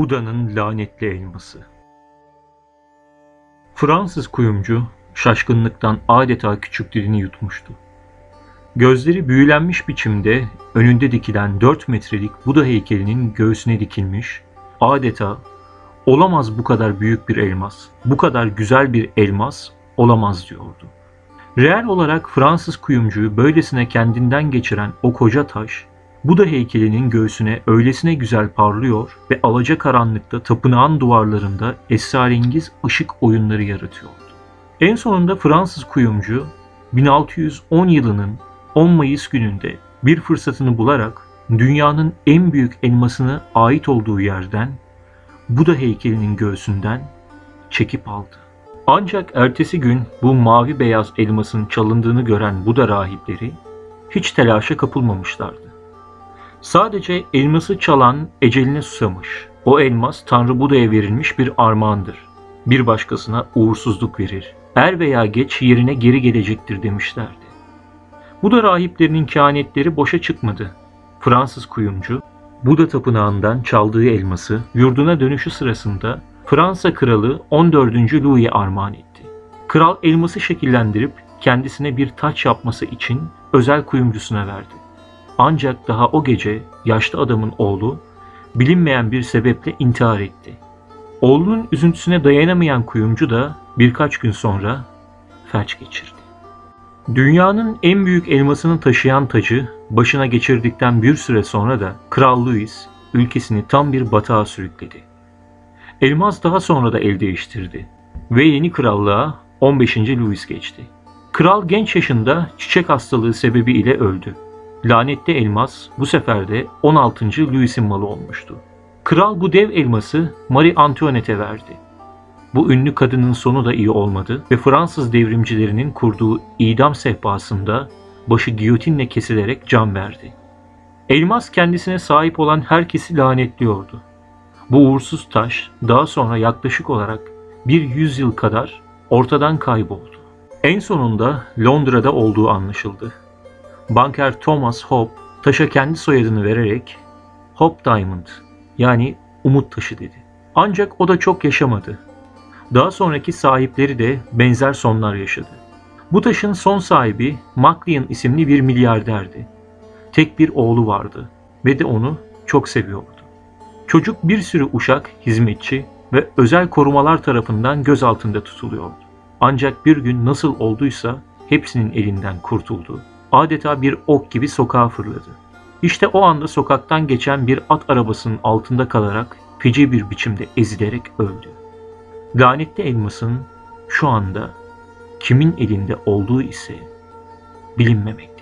Buda'nın lanetli elması. Fransız kuyumcu şaşkınlıktan adeta küçük dilini yutmuştu. Gözleri büyülenmiş biçimde önünde dikilen 4 metrelik Buda heykelinin göğsüne dikilmiş, adeta olamaz bu kadar büyük bir elmas, bu kadar güzel bir elmas olamaz diyordu. Reel olarak Fransız kuyumcuyu böylesine kendinden geçiren o koca taş, Buda heykelinin göğsüne öylesine güzel parlıyor ve alacakaranlıkta tapınağın duvarlarında esrarengiz ışık oyunları yaratıyordu. En sonunda Fransız kuyumcu 1610 yılının 10 Mayıs gününde bir fırsatını bularak dünyanın en büyük elmasına ait olduğu yerden Buda heykelinin göğsünden çekip aldı. Ancak ertesi gün bu mavi beyaz elmasın çalındığını gören Buda rahipleri hiç telaşa kapılmamışlardı. Sadece elması çalan eceline susamış. O elmas Tanrı Buda'ya verilmiş bir armağandır. Bir başkasına uğursuzluk verir. Er veya geç yerine geri gelecektir demişlerdi. Buda rahiplerinin kehanetleri boşa çıkmadı. Fransız kuyumcu Buda tapınağından çaldığı elması yurduna dönüşü sırasında Fransa kralı 14. Louis'e armağan etti. Kral elması şekillendirip kendisine bir taç yapması için özel kuyumcusuna verdi. Ancak daha o gece yaşlı adamın oğlu bilinmeyen bir sebeple intihar etti. Oğlunun üzüntüsüne dayanamayan kuyumcu da birkaç gün sonra felç geçirdi. Dünyanın en büyük elmasını taşıyan tacı başına geçirdikten bir süre sonra da Kral Louis ülkesini tam bir batağa sürükledi. Elmas daha sonra da el değiştirdi ve yeni krallığa 15. Louis geçti. Kral genç yaşında çiçek hastalığı sebebiyle öldü. Lanetli elmas bu sefer de 16. Louis'in malı olmuştu. Kral bu dev elması Marie Antoinette'e verdi. Bu ünlü kadının sonu da iyi olmadı ve Fransız devrimcilerinin kurduğu idam sehpasında başı giyotinle kesilerek can verdi. Elmas kendisine sahip olan herkesi lanetliyordu. Bu uğursuz taş daha sonra yaklaşık olarak bir 100 yıl kadar ortadan kayboldu. En sonunda Londra'da olduğu anlaşıldı. Banker Thomas Hope taşa kendi soyadını vererek Hope Diamond yani umut taşı dedi. Ancak o da çok yaşamadı. Daha sonraki sahipleri de benzer sonlar yaşadı. Bu taşın son sahibi Maclean isimli bir milyarderdi. Tek bir oğlu vardı ve de onu çok seviyordu. Çocuk bir sürü uşak, hizmetçi ve özel korumalar tarafından gözaltında tutuluyordu. Ancak bir gün nasıl olduysa hepsinin elinden kurtuldu. Adeta bir ok gibi sokağa fırladı. İşte o anda sokaktan geçen bir at arabasının altında kalarak feci bir biçimde ezilerek öldü. Lanetli elmasın şu anda kimin elinde olduğu ise bilinmemektedir.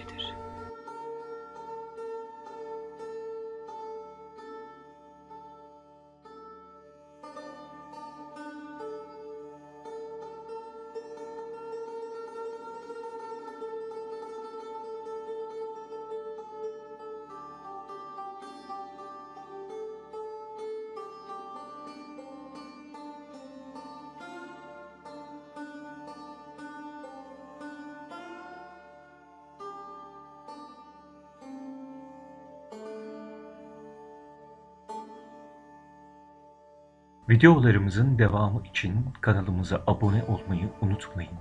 Videolarımızın devamı için kanalımıza abone olmayı unutmayın.